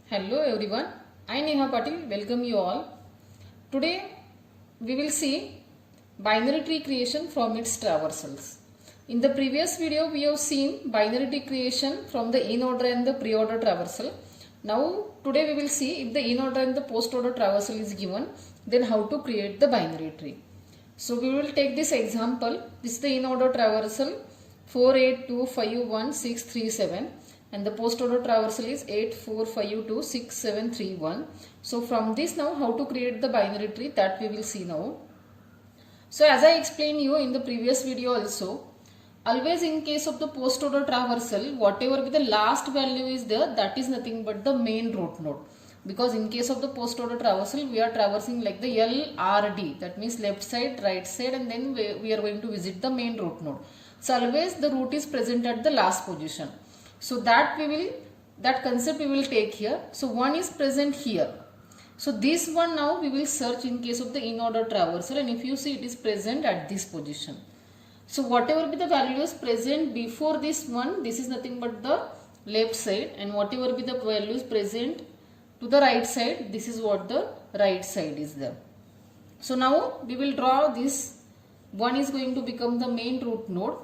Hello everyone, I Neha Patil welcome you all. Today we will see binary tree creation from its traversals. In the previous video we have seen binary tree creation from the in-order and the pre-order traversal. Now today we will see if the in-order and the post-order traversal is given, then how to create the binary tree. So we will take this example. This is the in-order traversal 4825167 and the post order traversal is 84526731. So from this now how to create the binary tree, that we will see now. So as I explained you in the previous video also, always in case of the post order traversal, whatever be the last value is there, that is nothing but the main root node. Because in case of the post order traversal, we are traversing like the LRD, that means left side, right side, and then we are going to visit the main root node. So always the root is present at the last position. So that concept we will take here. So one is present here. So this one now we will search in case of the in order traversal, and if you see it is present at this position. So whatever be the values present before this one, this is nothing but the left side, and whatever be the values present to the right side, this is what the right side is there. So now we will draw this. One is going to become the main root node,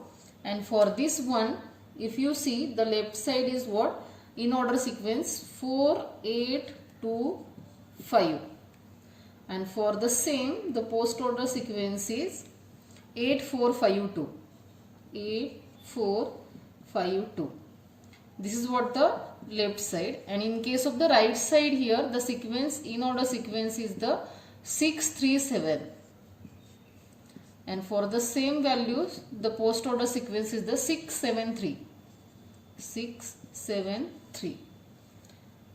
and for this one, if you see the left side is what? In order sequence 4, 8, 2, 5. And for the same, the post order sequence is 8, 4, 5, 2. 8, 4, 5, 2. This is what the left side. And in case of the right side here, the sequence, in order sequence is the 6, 3, 7. And for the same values, the post order sequence is the 6, 7, 3. 6, 7, 3.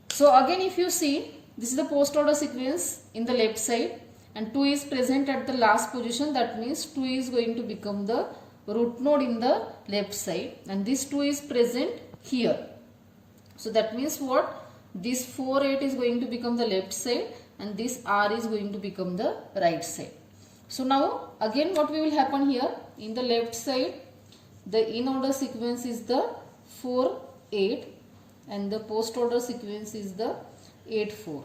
So again if you see, this is the post order sequence in the left side, and 2 is present at the last position. That means 2 is going to become the root node in the left side, and this 2 is present here. So that means what? This 4, 8 is going to become the left side, and this R is going to become the right side. So now again what will happen here? In the left side, the in order sequence is the 4, 8, and the post order sequence is the 8, 4.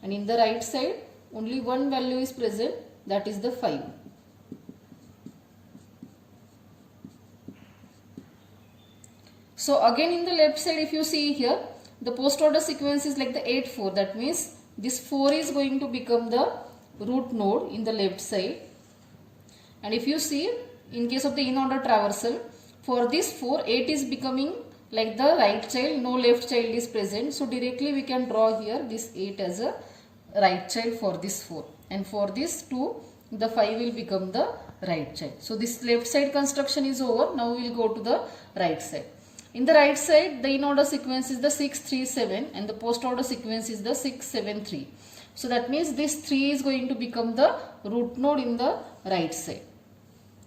And in the right side, only one value is present, that is the 5. So again in the left side, if you see here, the post order sequence is like the 8, 4. That means this 4 is going to become the root node in the left side. And if you see, in case of the in order traversal, for this 4, 8 is becoming like the right child, no left child is present. So directly we can draw here this 8 as a right child for this 4. And for this 2, the 5 will become the right child. So this left side construction is over. Now we will go to the right side. In the right side, the in order sequence is the 6, 3, 7, and the post order sequence is the 6, 7, 3. So that means this 3 is going to become the root node in the right side.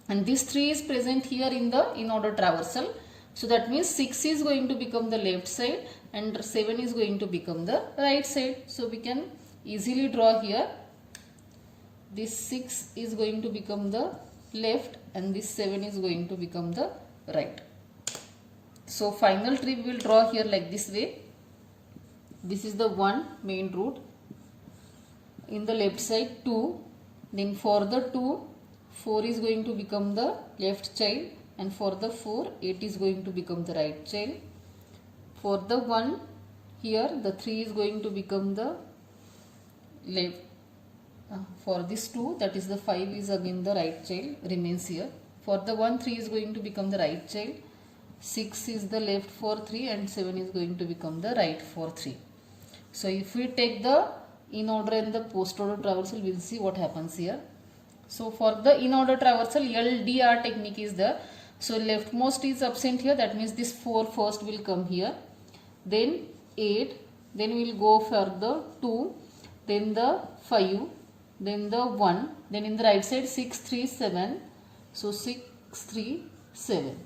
And this 3 is present here in the in order traversal. So that means 6 is going to become the left side and 7 is going to become the right side. So we can easily draw here. This 6 is going to become the left and this 7 is going to become the right. So final tree we will draw here like this way. This is the one main root. In the left side 2. Then for the 2, 4 is going to become the left child, and for the 4, 8 is going to become the right child. For the 1 here, the 3 is going to become the left. For this 2, that is the 5 is again the right child, remains here. For the 1, 3 is going to become the right child. 6 is the left for 3 and 7 is going to become the right for 3. So if we take the in order and the post order traversal, we will see what happens here. So for the in order traversal, LDR technique is there. So leftmost is absent here, that means this 4 first will come here, then 8, then we will go for the 2, then the 5, then the 1, then in the right side 6, 3, 7, so 6, 3, 7.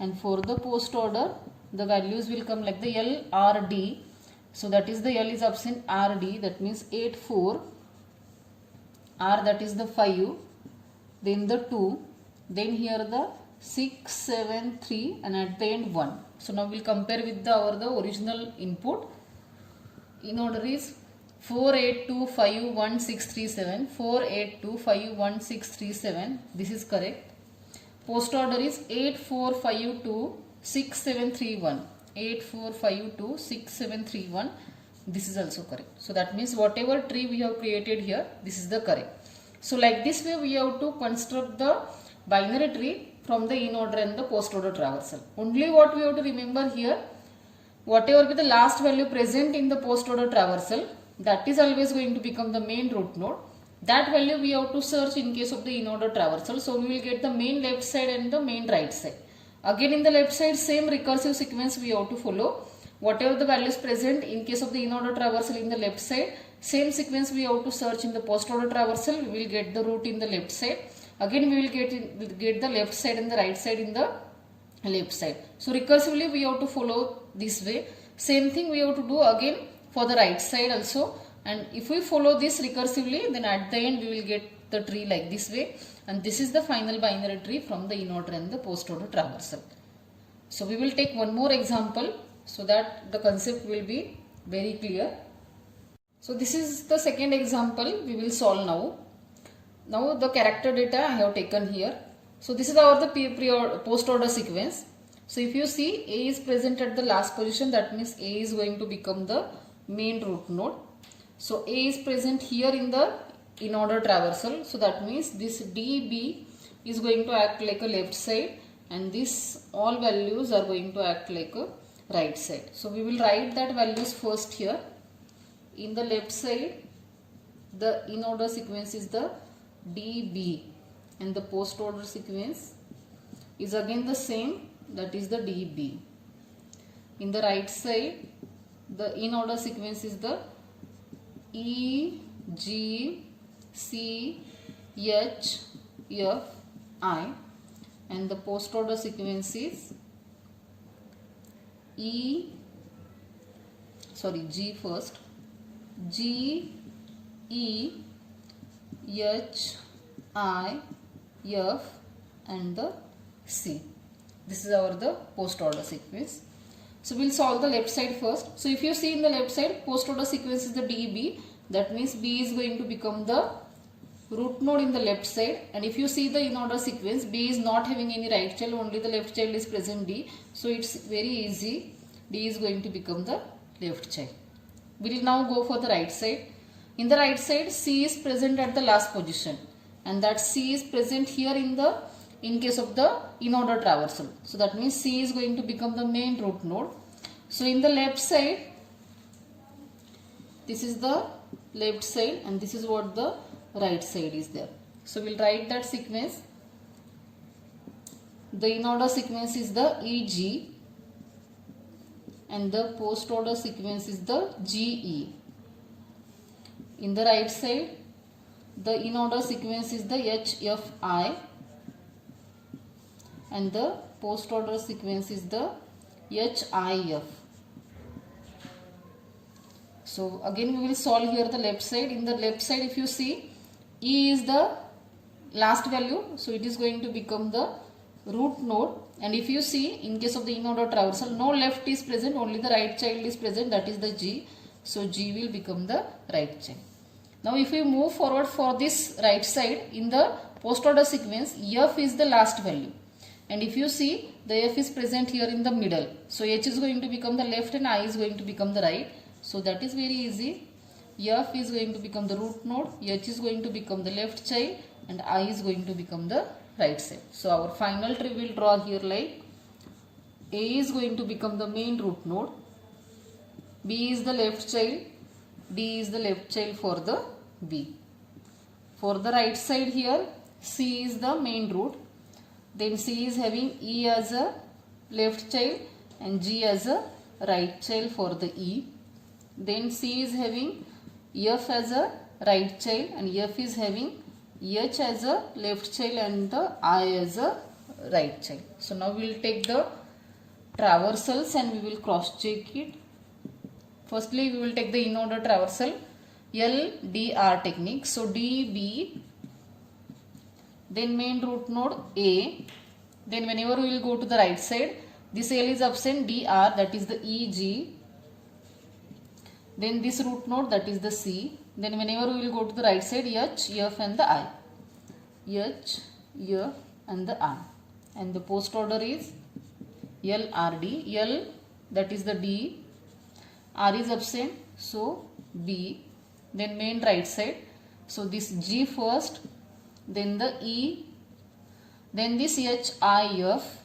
And for the post order, the values will come like the LRD. So that is the L is absent, RD, that means 8, 4, R that is the 5, then the 2, then here the 6, 7, 3 and at the end 1. So now we will compare with the original input. in order is 4825167, 4825167, this is correct. Post order is 84526731, 84526731, this is also correct. So that means whatever tree we have created here, this is the correct. So like this way we have to construct the binary tree from the in order and the post order traversal. Only what we have to remember here, whatever be the last value present in the post order traversal, that is always going to become the main root node. That value we have to search in case of the in order traversal. So we will get the main left side and the main right side. Again in the left side, same recursive sequence we have to follow. Whatever the values present in case of the in order traversal in the left side, same sequence we have to search in the post order traversal. We will get the root in the left side. Again we will get the left side and the right side in the left side. So recursively we have to follow this way. Same thing we have to do again for the right side also. And if we follow this recursively, then at the end we will get the tree like this way. And this is the final binary tree from the in order and the post order traversal. So we will take one more example so that the concept will be very clear. So this is the second example we will solve now. Now the character data I have taken here. So this is our the post order sequence. So if you see A is present at the last position, that means A is going to become the main root node. So A is present here in the in order traversal. So that means this DB is going to act like a left side and this all values are going to act like a right side. So we will write that values first here. In the left side, the in order sequence is the DB and the post order sequence is again the same, that is the DB. In the right side, the in order sequence is the E, G, C, H, F, I, and the post order sequence is G first, G, E, H, I, F and the C. This is our the post order sequence. So we will solve the left side first. So if you see in the left side, post order sequence is the DB. That means B is going to become the root node in the left side. And if you see the in order sequence, B is not having any right child, only the left child is present D. So it's very easy. D is going to become the left child. We will now go for the right side. In the right side, C is present at the last position. And that C is present here in case of the in order traversal. So that means C is going to become the main root node. So in the left side, this is the left side and this is what the right side is there. So we'll write that sequence. The in order sequence is the EG and the post order sequence is the GE. In the right side, the in order sequence is the HFI and the post order sequence is the HIF. So again we will solve here the left side. In the left side, if you see, E is the last value, so it is going to become the root node. And if you see, in case of the in order traversal, no left is present, only the right child is present, that is the G. So G will become the right child. Now if we move forward for this right side, in the post order sequence, F is the last value. And if you see, the F is present here in the middle. So H is going to become the left and I is going to become the right. So that is very easy. F is going to become the root node, H is going to become the left child and I is going to become the right side. So our final tree will draw here like A is going to become the main root node, B is the left child, D is the left child for the B. For the right side here, C is the main root, then C is having E as a left child and G as a right child for the E. Then C is having F as a right child and F is having H as a left child and the I as a right child. So now we will take the traversals and we will cross check it. Firstly, we will take the in order traversal LDR technique. So DB, then main root node A, then whenever we will go to the right side, this L is absent, DR, that is the EG, Then this root node, that is the C. Then whenever we will go to the right side, H, F and the I. H, F and the I. And the post order is L, R, D. L, that is the D. R is absent, so B. Then main right side. So this G first, then the E, then this H, I, F,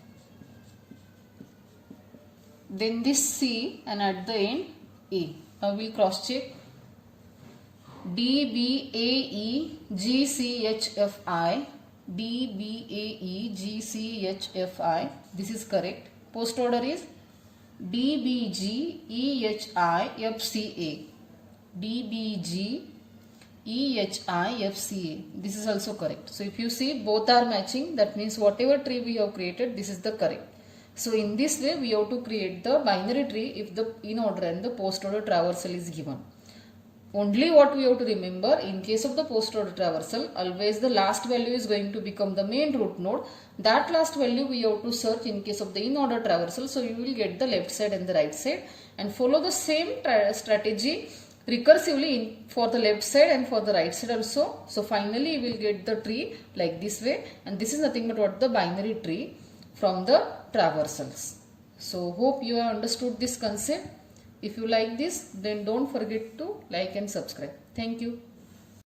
then this C, and at the end A. Now we will cross check. D, B, A, E, G, C, H, F, I. D, B, A, E, G, C, H, F, I. This is correct. Post order is D, B, G, E, H, I, F, C, A. D, B, G, E, H, I, F, C, A. This is also correct. So if you see both are matching, that means whatever tree we have created, this is the correct. So in this way we have to create the binary tree if the in order and the post order traversal is given. Only what we have to remember, in case of the post order traversal, always the last value is going to become the main root node. That last value we have to search in case of the in order traversal. So you will get the left side and the right side, and follow the same strategy recursively for the left side and for the right side also. So finally you will get the tree like this way, and this is nothing but what the binary tree from the traversals. So hope you have understood this concept. If you like this, then don't forget to like and subscribe. Thank you.